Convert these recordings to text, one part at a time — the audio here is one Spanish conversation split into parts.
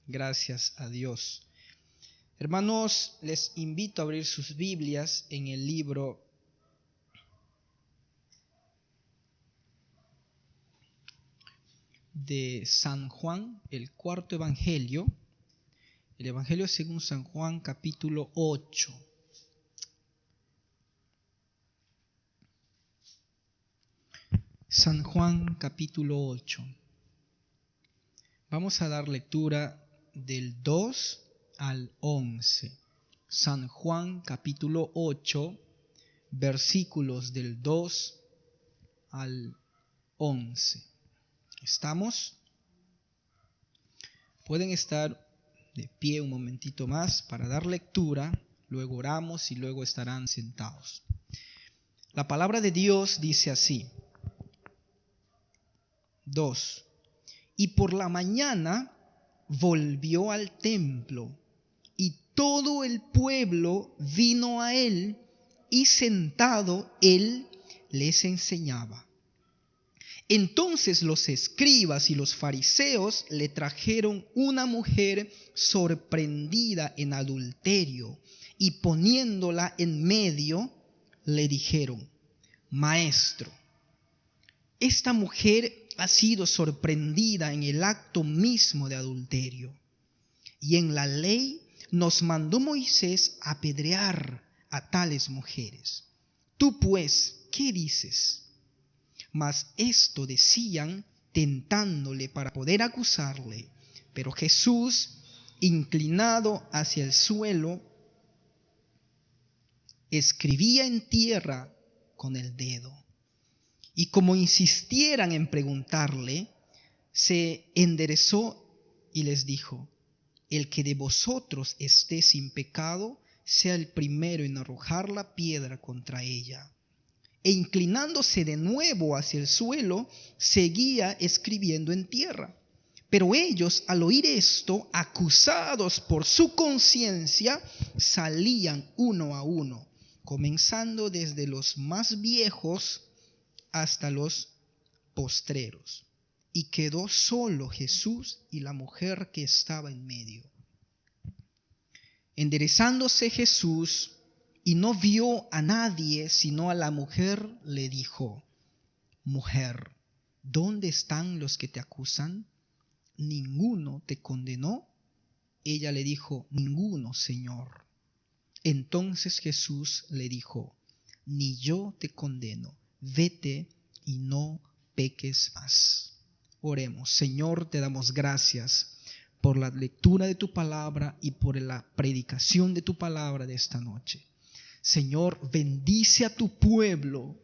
Gracias a Dios. Hermanos, les invito a abrir sus Biblias en el libro de San Juan, el cuarto evangelio, el evangelio según San Juan, capítulo 8. San Juan, capítulo 8. Vamos a dar lectura del 2 al 11. San Juan, capítulo 8, versículos del 2 al 11. ¿Estamos? Pueden estar de pie un momentito más para dar lectura, luego oramos y luego estarán sentados. La palabra de Dios dice así. 2. Y por la mañana volvió al templo, y todo el pueblo vino a él, y sentado él les enseñaba. Entonces los escribas y los fariseos le trajeron una mujer sorprendida en adulterio, y poniéndola en medio, le dijeron: Maestro, esta mujer ha sido sorprendida en el acto mismo de adulterio, y en la ley nos mandó Moisés apedrear a tales mujeres. Tú pues, ¿qué dices? Mas esto decían tentándole para poder acusarle. Pero Jesús, inclinado hacia el suelo, escribía en tierra con el dedo. Y como insistieran en preguntarle, se enderezó y les dijo: El que de vosotros esté sin pecado, sea el primero en arrojar la piedra contra ella. E inclinándose de nuevo hacia el suelo, seguía escribiendo en tierra. Pero ellos, al oír esto, acusados por su conciencia, salían uno a uno, comenzando desde los más viejos hasta los postreros. Y quedó solo Jesús y la mujer que estaba en medio. Enderezándose Jesús, y no vio a nadie sino a la mujer, le dijo: Mujer, ¿dónde están los que te acusan? ¿Ninguno te condenó? Ella le dijo: Ninguno, Señor. Entonces Jesús le dijo: Ni yo te condeno, vete y no peques más. Oremos. Señor, te damos gracias por la lectura de tu palabra y por la predicación de tu palabra de esta noche. Señor, bendice a tu pueblo,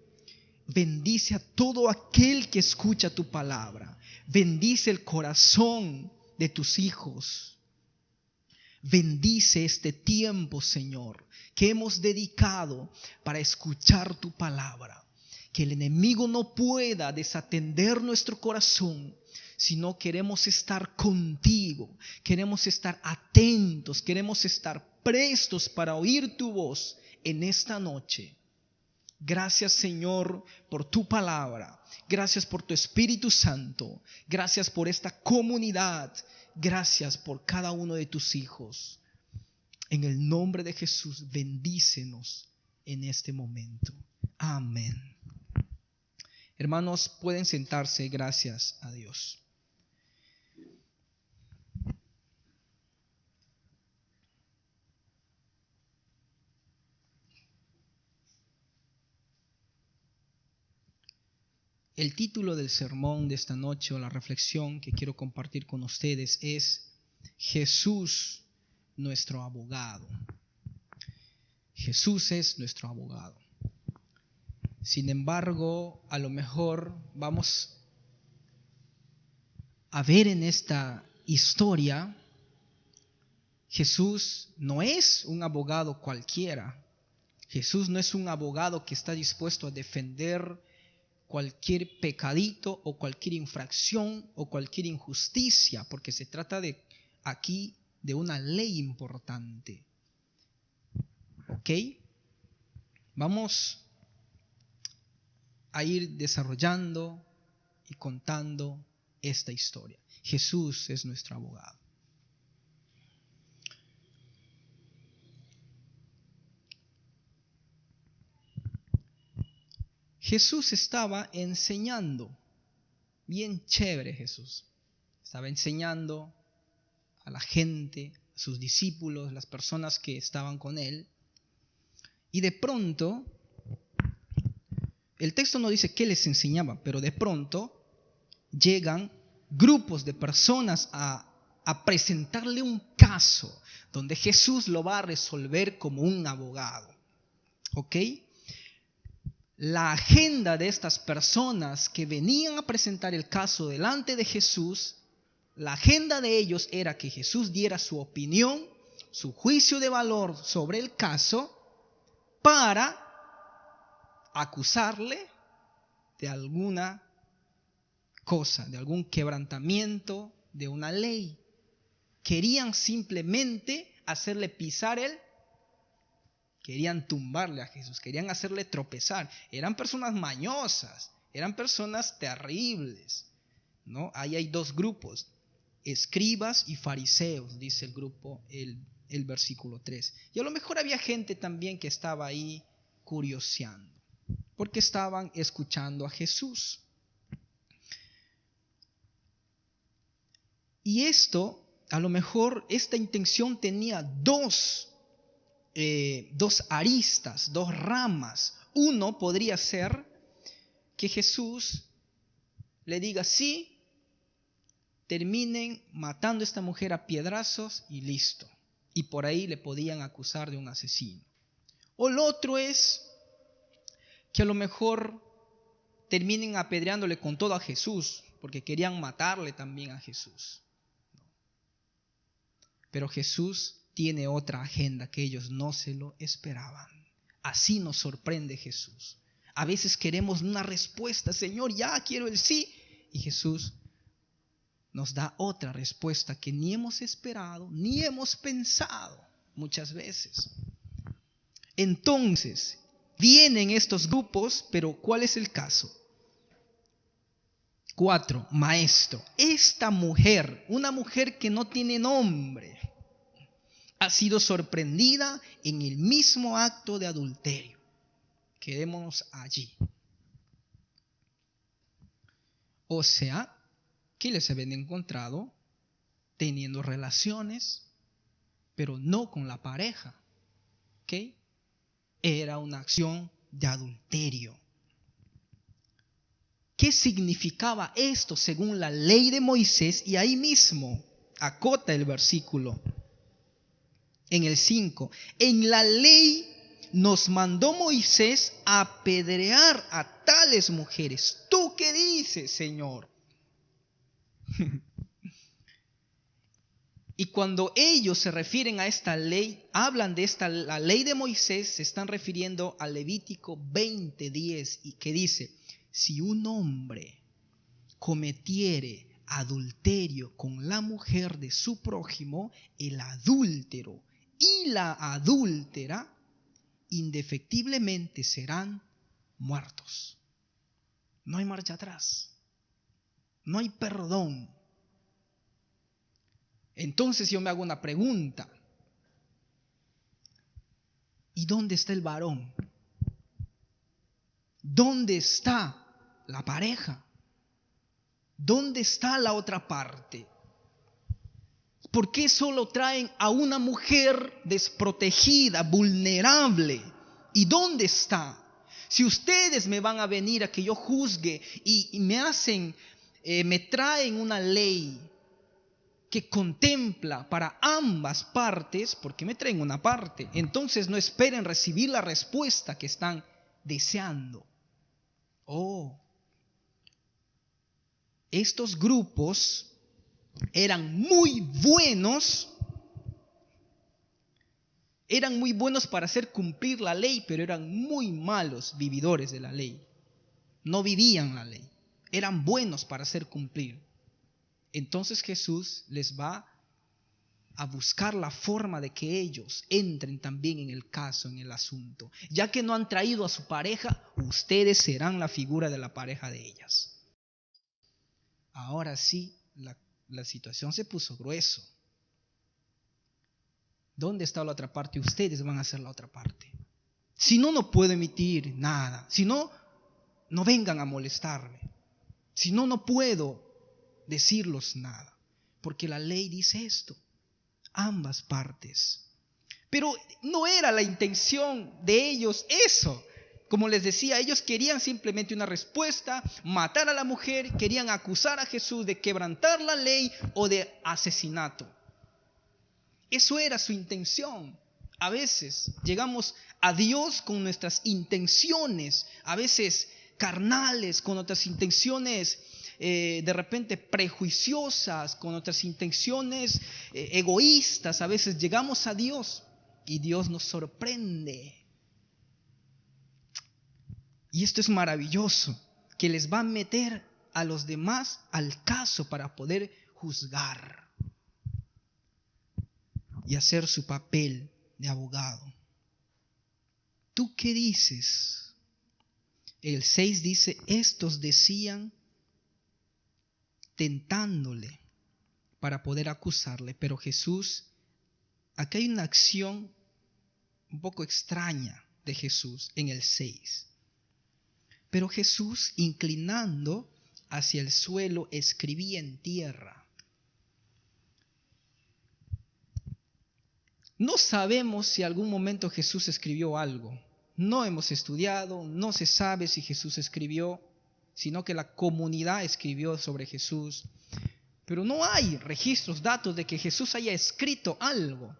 bendice a todo aquel que escucha tu palabra, bendice el corazón de tus hijos, bendice este tiempo, Señor, que hemos dedicado para escuchar tu palabra. Que el enemigo no pueda desatender nuestro corazón, sino queremos estar contigo, queremos estar atentos, queremos estar prestos para oír tu voz en esta noche. Gracias, Señor, por tu palabra. Gracias por tu Espíritu Santo. Gracias por esta comunidad. Gracias por cada uno de tus hijos. En el nombre de Jesús, bendícenos en este momento. Amén. Hermanos, pueden sentarse, gracias a Dios. El título del sermón de esta noche, o la reflexión que quiero compartir con ustedes, es Jesús, nuestro abogado. Jesús es nuestro abogado. Sin embargo, a lo mejor vamos a ver en esta historia, Jesús no es un abogado cualquiera. Jesús no es un abogado que está dispuesto a defender cualquier pecadito o cualquier infracción o cualquier injusticia, porque se trata aquí de una ley importante. ¿Ok? Vamos a ir desarrollando y contando esta historia. Jesús es nuestro abogado. Jesús estaba enseñando. Bien chévere Jesús. Estaba enseñando a la gente, a sus discípulos, las personas que estaban con él. Y de pronto, el texto no dice qué les enseñaba, pero de pronto llegan grupos de personas a presentarle un caso donde Jesús lo va a resolver como un abogado. ¿Ok? La agenda de estas personas que venían a presentar el caso delante de Jesús, la agenda de ellos era que Jesús diera su opinión, su juicio de valor sobre el caso para acusarle de alguna cosa, de algún quebrantamiento de una ley. Querían simplemente hacerle pisar querían tumbarle a Jesús, querían hacerle tropezar. Eran personas mañosas, eran personas terribles, ¿no? Ahí hay dos grupos, escribas y fariseos, dice el grupo, el versículo 3. Y a lo mejor había gente también que estaba ahí curioseando, porque estaban escuchando a Jesús. Y esto, a lo mejor, esta intención tenía dos aristas, dos ramas. Uno podría ser que Jesús le diga, sí, terminen matando a esta mujer a piedrazos y listo. Y por ahí le podían acusar de un asesino. O lo otro es que a lo mejor terminen apedreándole con todo a Jesús, porque querían matarle también a Jesús. Pero Jesús tiene otra agenda que ellos no se lo esperaban. Así nos sorprende Jesús. A veces queremos una respuesta, Señor, ya quiero el sí. Y Jesús nos da otra respuesta que ni hemos esperado, ni hemos pensado muchas veces. Entonces, vienen estos grupos, pero ¿cuál es el caso? 4, maestro. Esta mujer, una mujer que no tiene nombre, ha sido sorprendida en el mismo acto de adulterio. Quedémonos allí. O sea, que les habían encontrado teniendo relaciones, pero no con la pareja. ¿Ok? Era una acción de adulterio. ¿Qué significaba esto según la ley de Moisés? Y ahí mismo acota el versículo. En el 5, en la ley nos mandó Moisés a apedrear a tales mujeres. ¿Tú qué dices, Señor? Y cuando ellos se refieren a esta ley, hablan de la ley de Moisés, se están refiriendo a Levítico 20:10, y que dice, si un hombre cometiere adulterio con la mujer de su prójimo, el adúltero y la adúltera indefectiblemente serán muertos. No hay marcha atrás. No hay perdón. Entonces yo me hago una pregunta. ¿Y dónde está el varón? ¿Dónde está la pareja? ¿Dónde está la otra parte? ¿Por qué solo traen a una mujer desprotegida, vulnerable? ¿Y dónde está? Si ustedes me van a venir a que yo juzgue y me traen una ley que contempla para ambas partes, ¿por qué me traen una parte? Entonces no esperen recibir la respuesta que están deseando. Estos grupos eran muy buenos para hacer cumplir la ley, pero eran muy malos vividores de la ley. No vivían la ley, eran buenos para hacer cumplir. Entonces Jesús les va a buscar la forma de que ellos entren también en el caso, en el asunto. Ya que no han traído a su pareja, ustedes serán la figura de la pareja de ellas. Ahora sí, la situación se puso grueso. ¿Dónde está la otra parte? Ustedes van a ser la otra parte. Si no, no puedo emitir nada. Si no, no vengan a molestarme. Si no, no puedo decirlos nada. Porque la ley dice esto, ambas partes. Pero no era la intención de ellos eso. Como les decía, ellos querían simplemente una respuesta, matar a la mujer, querían acusar a Jesús de quebrantar la ley o de asesinato. Eso era su intención. A veces llegamos a Dios con nuestras intenciones, a veces carnales, con nuestras intenciones de repente prejuiciosas, con nuestras intenciones egoístas. A veces llegamos a Dios y Dios nos sorprende. Y esto es maravilloso, que les va a meter a los demás al caso para poder juzgar y hacer su papel de abogado. ¿Tú qué dices? El 6 dice, estos decían tentándole para poder acusarle, pero Jesús, aquí hay una acción un poco extraña de Jesús en el 6. Pero Jesús, inclinando hacia el suelo, escribía en tierra. No sabemos si algún momento Jesús escribió algo. No hemos estudiado, no se sabe si Jesús escribió, sino que la comunidad escribió sobre Jesús. Pero no hay registros, datos de que Jesús haya escrito algo.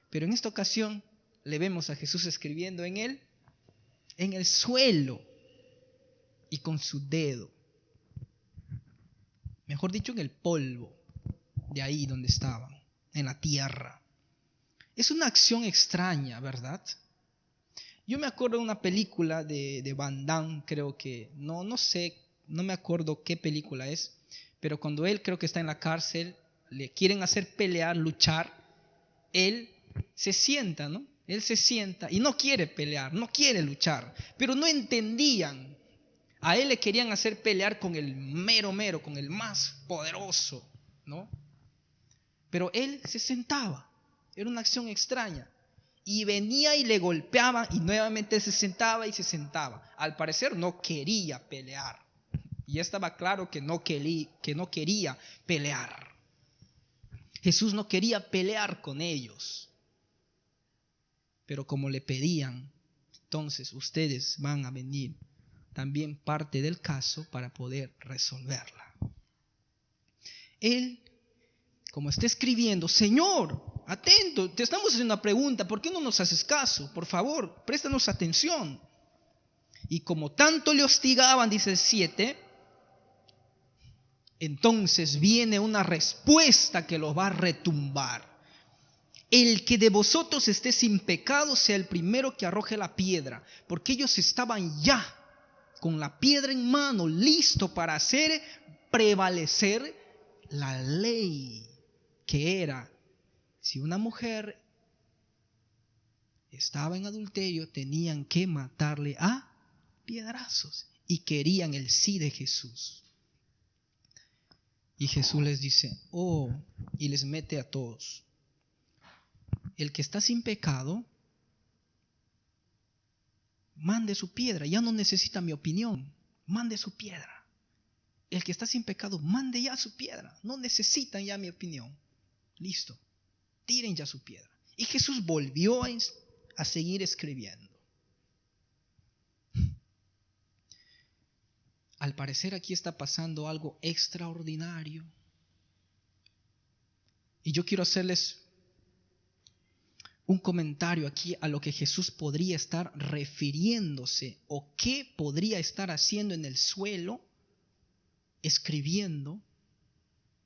Pero en esta ocasión le vemos a Jesús escribiendo en el suelo y con su dedo. Mejor dicho, en el polvo, de ahí donde estaban, en la tierra. Es una acción extraña, ¿verdad? Yo me acuerdo de una película de Van Damme, creo que, no sé, no me acuerdo qué película es, pero cuando él creo que está en la cárcel, le quieren hacer pelear, luchar, él se sienta, ¿no? Él se sienta y no quiere pelear, no quiere luchar, pero no entendían. A él le querían hacer pelear con el mero, con el más poderoso, ¿no? Pero él se sentaba, era una acción extraña. Y venía y le golpeaban y nuevamente se sentaba y se sentaba. Al parecer no quería pelear. Y estaba claro que no quería pelear. Jesús no quería pelear con ellos. Pero como le pedían, entonces ustedes van a venir también parte del caso para poder resolverla. Él, como está escribiendo, Señor, atento, te estamos haciendo una pregunta, ¿por qué no nos haces caso? Por favor, préstanos atención. Y como tanto le hostigaban, dice el 7, entonces viene una respuesta que los va a retumbar. El que de vosotros esté sin pecado sea el primero que arroje la piedra, porque ellos estaban ya con la piedra en mano, listo para hacer prevalecer la ley, que era, si una mujer estaba en adulterio, tenían que matarle a piedrazos, y querían el sí de Jesús. Y Jesús les dice, y les mete a todos. El que está sin pecado, mande su piedra, ya no necesita mi opinión, mande su piedra. El que está sin pecado, mande ya su piedra, no necesitan ya mi opinión. Listo, tiren ya su piedra. Y Jesús volvió a seguir escribiendo. Al parecer aquí está pasando algo extraordinario. Y yo quiero hacerles un comentario aquí a lo que Jesús podría estar refiriéndose o qué podría estar haciendo en el suelo, escribiendo,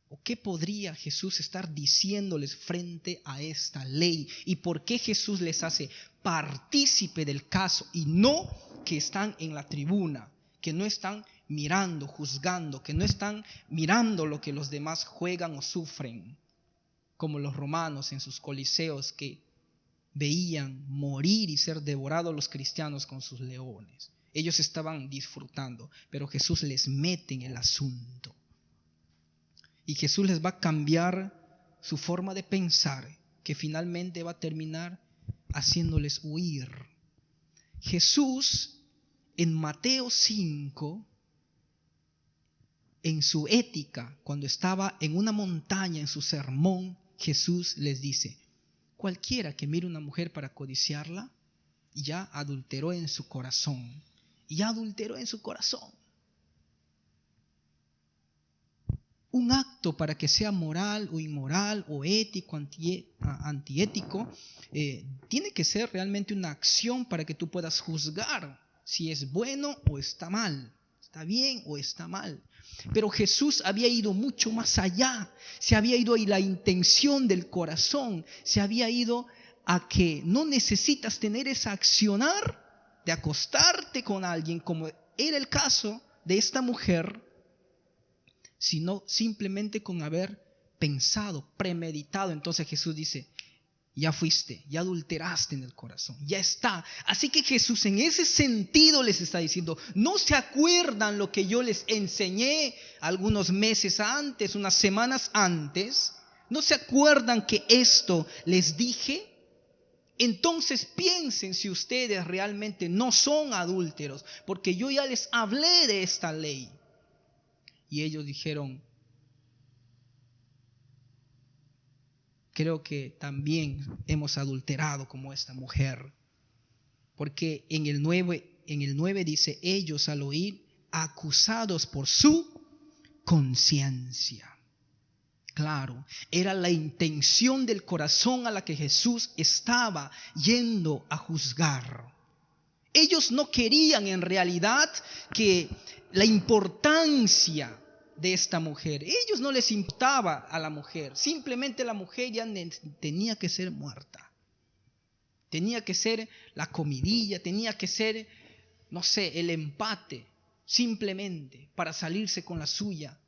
o qué podría Jesús estar diciéndoles frente a esta ley y por qué Jesús les hace partícipe del caso y no que están en la tribuna, que no están mirando, juzgando, que no están mirando lo que los demás juegan o sufren, como los romanos en sus coliseos que veían morir y ser devorados los cristianos con sus leones. Ellos estaban disfrutando, pero Jesús les mete en el asunto. Y Jesús les va a cambiar su forma de pensar, que finalmente va a terminar haciéndoles huir. Jesús en Mateo 5, en su ética, cuando estaba en una montaña en su sermón, Jesús les dice: cualquiera que mire una mujer para codiciarla, ya adulteró en su corazón. Ya adulteró en su corazón. Un acto, para que sea moral o inmoral o ético, antiético, tiene que ser realmente una acción para que tú puedas juzgar si es bueno o está mal, está bien o está mal. Pero Jesús había ido mucho más allá, se había ido a la intención del corazón, se había ido a que no necesitas tener esa accionar de acostarte con alguien, como era el caso de esta mujer, sino simplemente con haber pensado, premeditado. Entonces Jesús dice: ya fuiste, ya adulteraste en el corazón, ya está. Así que Jesús en ese sentido les está diciendo: ¿no se acuerdan lo que yo les enseñé algunos meses antes, unas semanas antes? ¿No se acuerdan que esto les dije? Entonces piensen si ustedes realmente no son adúlteros, porque yo ya les hablé de esta ley. Y ellos dijeron: creo que también hemos adulterado como esta mujer. Porque en el 9 dice: ellos al oír, acusados por su conciencia. Claro, era la intención del corazón a la que Jesús estaba yendo a juzgar. Ellos no querían en realidad que la importancia de esta mujer, ellos no les importaba a la mujer, simplemente la mujer ya tenía que ser muerta, tenía que ser la comidilla, tenía que ser, no sé, el empate, simplemente para salirse con la suya.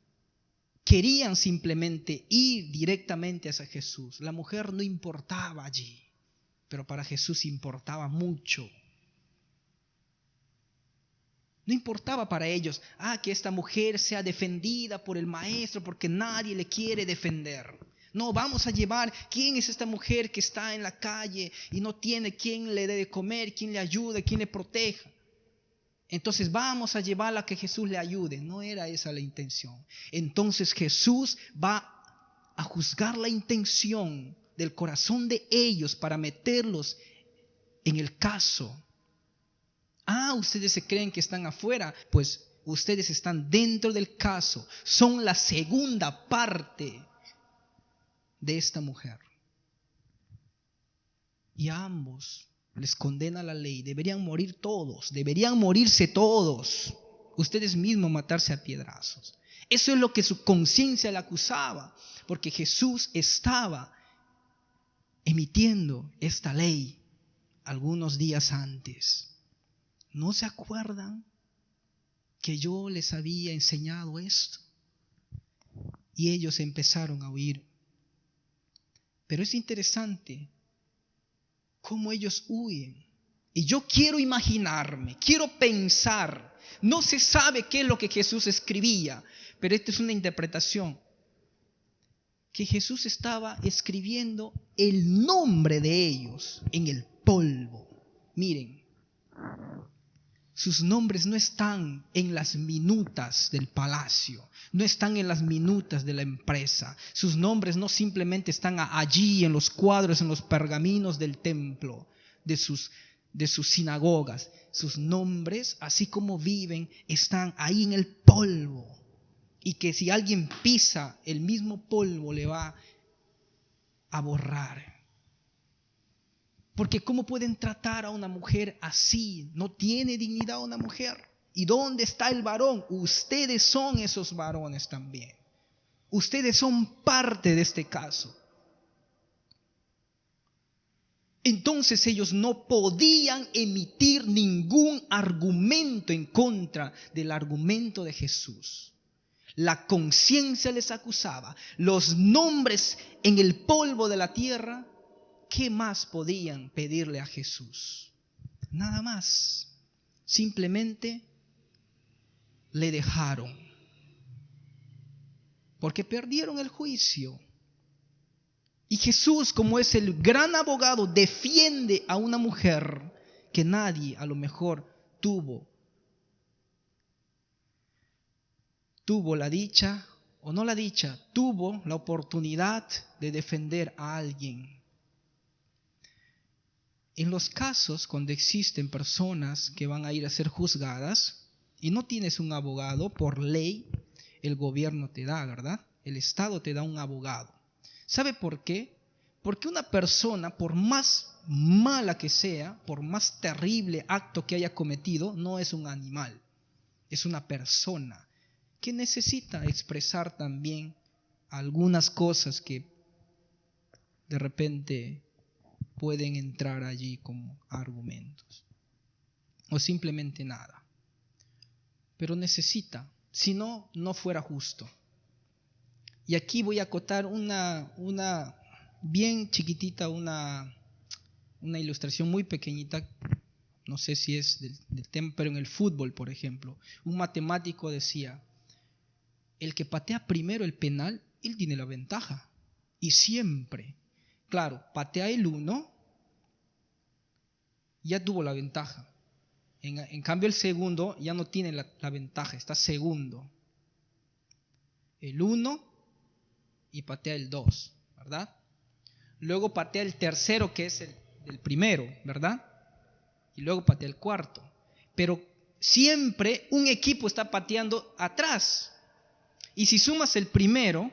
Querían simplemente ir directamente hacia Jesús. La mujer no importaba allí, pero para Jesús importaba mucho. No importaba para ellos, que esta mujer sea defendida por el maestro, porque nadie le quiere defender. No, vamos a llevar, ¿quién es esta mujer que está en la calle y no tiene quien le dé de comer, quien le ayude, quien le proteja? Entonces vamos a llevarla a que Jesús le ayude. No era esa la intención. Entonces Jesús va a juzgar la intención del corazón de ellos para meterlos en el caso. Ustedes se creen que están afuera, pues ustedes están dentro del caso. Son la segunda parte de esta mujer. Y a ambos les condena la ley. Deberían morir todos, deberían morirse todos. Ustedes mismos matarse a piedrazos. Eso es lo que su conciencia le acusaba, porque Jesús estaba emitiendo esta ley algunos días antes. ¿No se acuerdan que yo les había enseñado esto? Y ellos empezaron a huir. Pero es interesante cómo ellos huyen. Y yo quiero imaginarme, quiero pensar. No se sabe qué es lo que Jesús escribía, pero esta es una interpretación. Que Jesús estaba escribiendo el nombre de ellos en el polvo. Miren. Sus nombres no están en las minutas del palacio, no están en las minutas de la empresa. Sus nombres no simplemente están allí en los cuadros, en los pergaminos del templo, de sus sinagogas. Sus nombres, así como viven, están ahí en el polvo. Y que si alguien pisa el mismo polvo le va a borrar. Porque ¿cómo pueden tratar a una mujer así? No tiene dignidad una mujer. ¿Y dónde está el varón? Ustedes son esos varones también. Ustedes son parte de este caso. Entonces ellos no podían emitir ningún argumento en contra del argumento de Jesús. La conciencia les acusaba. Los nombres en el polvo de la tierra. ¿Qué más podían pedirle a Jesús? Nada más. Simplemente le dejaron. Porque perdieron el juicio. Y Jesús, como es el gran abogado, defiende a una mujer que nadie a lo mejor tuvo tuvo la dicha, o no la dicha, tuvo la oportunidad de defender a alguien. En los casos cuando existen personas que van a ir a ser juzgadas y no tienes un abogado, por ley el gobierno te da, ¿verdad? El Estado te da un abogado. ¿Sabe por qué? Porque una persona, por más mala que sea, por más terrible acto que haya cometido, no es un animal, es una persona que necesita expresar también algunas cosas que de repente pueden entrar allí como argumentos, o simplemente nada. Pero necesita, si no, no fuera justo. Y aquí voy a acotar una bien chiquitita, una ilustración muy pequeñita, no sé si es del tema, pero en el fútbol, por ejemplo, un matemático decía, el que patea primero el penal, él tiene la ventaja. Y siempre, claro, patea el 1, ya tuvo la ventaja. En cambio el segundo ya no tiene la ventaja, está segundo. El 1 y patea el 2, ¿verdad? Luego patea el tercero, que es el primero, ¿verdad? Y luego patea el cuarto. Pero siempre un equipo está pateando atrás. Y si sumas el primero,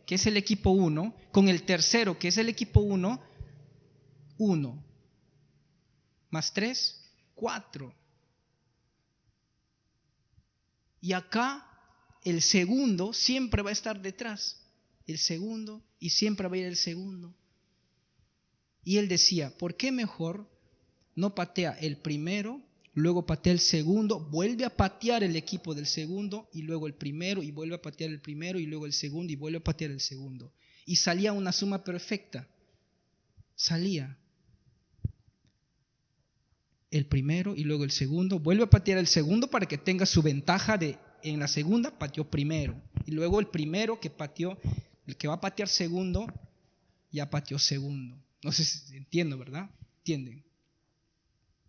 que es el equipo 1, con el tercero, que es el equipo 1, 1 más 3, 4. Y acá el segundo siempre va a estar detrás. El segundo, y siempre va a ir el segundo. Y él decía, ¿por qué mejor no patea el primero, luego patea el segundo, vuelve a patear el equipo del segundo, y luego el primero, y vuelve a patear el primero, y luego el segundo, y vuelve a patear el segundo? Y salía una suma perfecta. Salía el primero y luego el segundo, vuelve a patear el segundo para que tenga su ventaja de en la segunda pateó primero, y luego el primero que pateó, el que va a patear segundo, ya pateó segundo. No sé si entiendo, ¿verdad? ¿Entienden?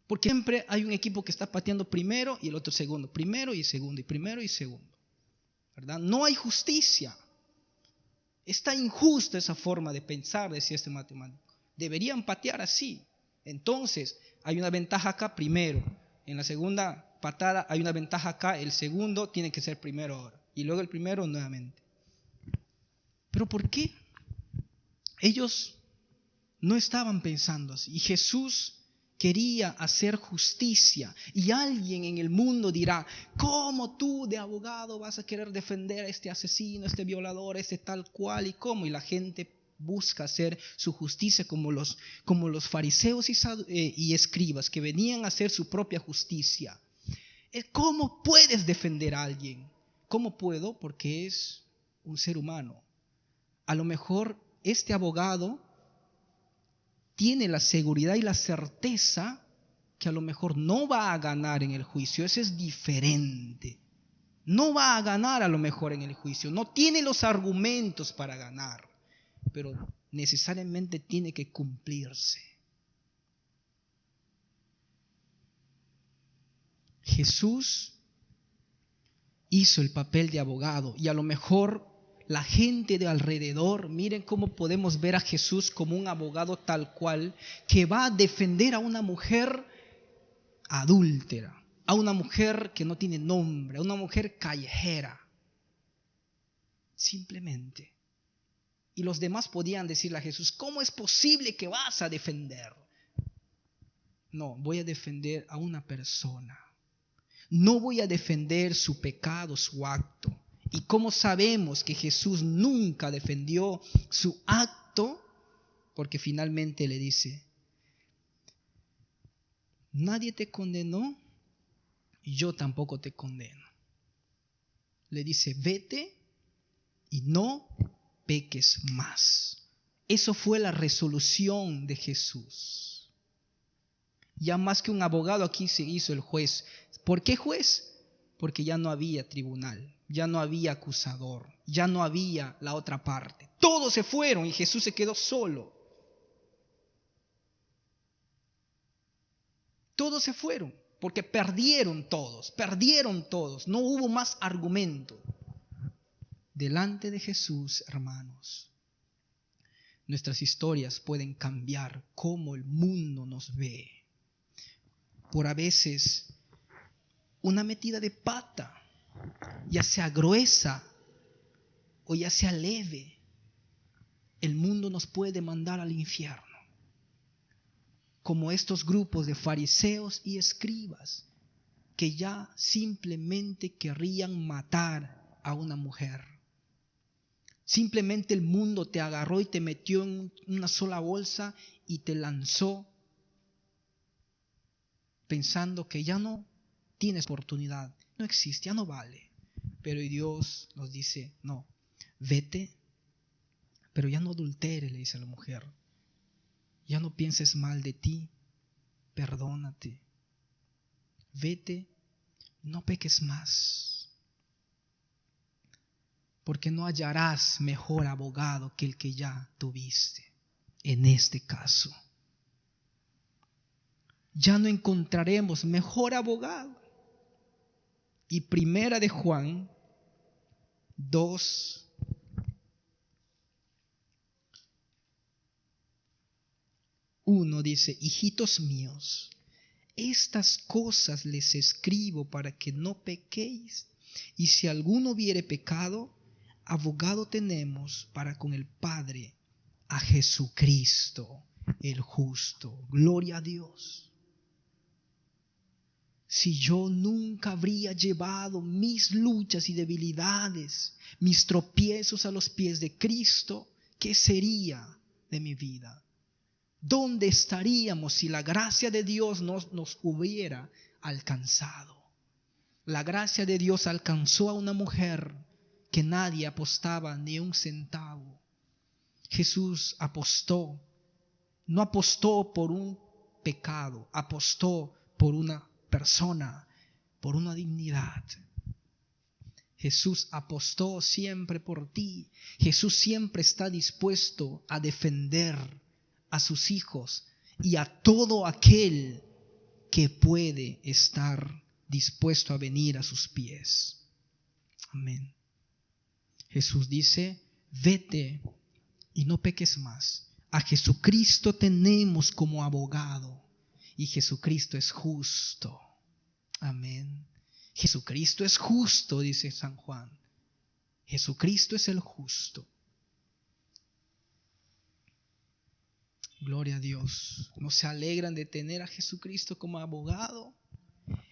Porque siempre hay un equipo que está pateando primero y el otro segundo, primero y segundo, y primero y segundo, ¿verdad? No hay justicia. Está injusta esa forma de pensar, decía este matemático. Deberían patear así. Entonces, hay una ventaja acá primero. En la segunda patada hay una ventaja acá. El segundo tiene que ser primero ahora. Y luego el primero nuevamente. ¿Pero por qué? Ellos no estaban pensando así. Y Jesús quería hacer justicia. Y alguien en el mundo dirá, ¿cómo tú de abogado vas a querer defender a este asesino, a este violador, a este tal cual? ¿Y cómo? Y la gente busca hacer su justicia como los fariseos y escribas que venían a hacer su propia justicia. ¿Cómo puedes defender a alguien? ¿Cómo puedo? Porque es un ser humano. A lo mejor este abogado tiene la seguridad y la certeza que a lo mejor no va a ganar en el juicio. Eso es diferente. No va a ganar a lo mejor en el juicio. No tiene los argumentos para ganar. Pero necesariamente tiene que cumplirse. Jesús hizo el papel de abogado y a lo mejor la gente de alrededor, miren cómo podemos ver a Jesús como un abogado tal cual, que va a defender a una mujer adúltera, a una mujer que no tiene nombre, a una mujer callejera. Simplemente. Y los demás podían decirle a Jesús, ¿cómo es posible que vas a defender? No, voy a defender a una persona. No voy a defender su pecado, su acto. ¿Y cómo sabemos que Jesús nunca defendió su acto? Porque finalmente le dice, nadie te condenó y yo tampoco te condeno. Le dice, vete y no peques más. Eso fue la resolución de Jesús. Ya más que un abogado, aquí se hizo el juez. ¿Por qué juez? Porque ya no había tribunal, ya no había acusador, ya no había la otra parte. Todos se fueron y Jesús se quedó solo. Todos se fueron porque perdieron todos, no hubo más argumento. delante de Jesús, hermanos, nuestras historias pueden cambiar cómo el mundo nos ve. Por a veces una metida de pata, ya sea gruesa o ya sea leve, el mundo nos puede mandar al infierno. Como estos grupos de fariseos y escribas que ya simplemente querrían matar a una mujer. Simplemente el mundo te agarró y te metió en una sola bolsa y te lanzó pensando que ya no tienes oportunidad, no existe, ya no vale. Pero Dios nos dice, no, vete, pero ya no adulteres, le dice a la mujer. Ya no pienses mal de ti, perdónate. Vete, no peques más. Porque no hallarás mejor abogado que el que ya tuviste en este caso. Ya no encontraremos mejor abogado. Y primera de Juan 2:1 dice, hijitos míos, estas cosas les escribo para que no pequéis. Y si alguno hubiere pecado, abogado tenemos para con el Padre, a Jesucristo el justo. Gloria a Dios. Si yo nunca habría llevado mis luchas y debilidades, mis tropiezos a los pies de Cristo, ¿qué sería de mi vida? ¿Dónde estaríamos si la gracia de Dios nos hubiera alcanzado? La gracia de Dios alcanzó a una mujer que nadie apostaba ni un centavo. Jesús apostó, no apostó por un pecado, apostó por una persona, por una dignidad. Jesús apostó siempre por ti. Jesús siempre está dispuesto a defender a sus hijos y a todo aquel que puede estar dispuesto a venir a sus pies. Amén. Jesús dice, vete y no peques más. A Jesucristo tenemos como abogado y Jesucristo es justo. Amén. Jesucristo es justo, dice San Juan. Jesucristo es el justo. Gloria a Dios. ¿No se alegran de tener a Jesucristo como abogado?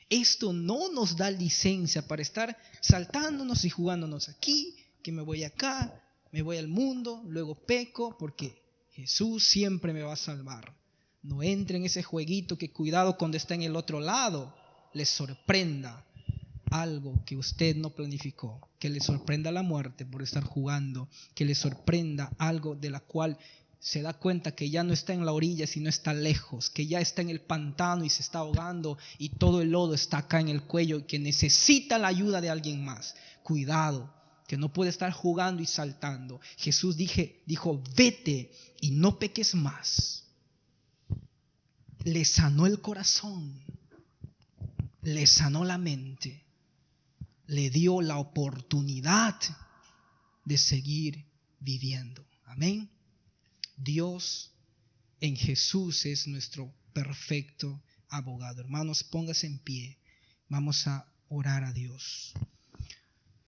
Esto no nos da licencia para estar saltándonos y jugándonos aquí, que me voy acá, me voy al mundo, luego peco, porque Jesús siempre me va a salvar. No entre en ese jueguito que cuidado cuando está en el otro lado, les sorprenda algo que usted no planificó, que le sorprenda la muerte por estar jugando, que le sorprenda algo de la cual se da cuenta que ya no está en la orilla, sino está lejos, que ya está en el pantano y se está ahogando y todo el lodo está acá en el cuello y que necesita la ayuda de alguien más. Cuidado, que no puede estar jugando y saltando. Jesús dijo, vete y no peques más. Le sanó el corazón, le sanó la mente, le dio la oportunidad de seguir viviendo. Amén. Dios en Jesús es nuestro perfecto abogado. Hermanos, póngase en pie. Vamos a orar a Dios.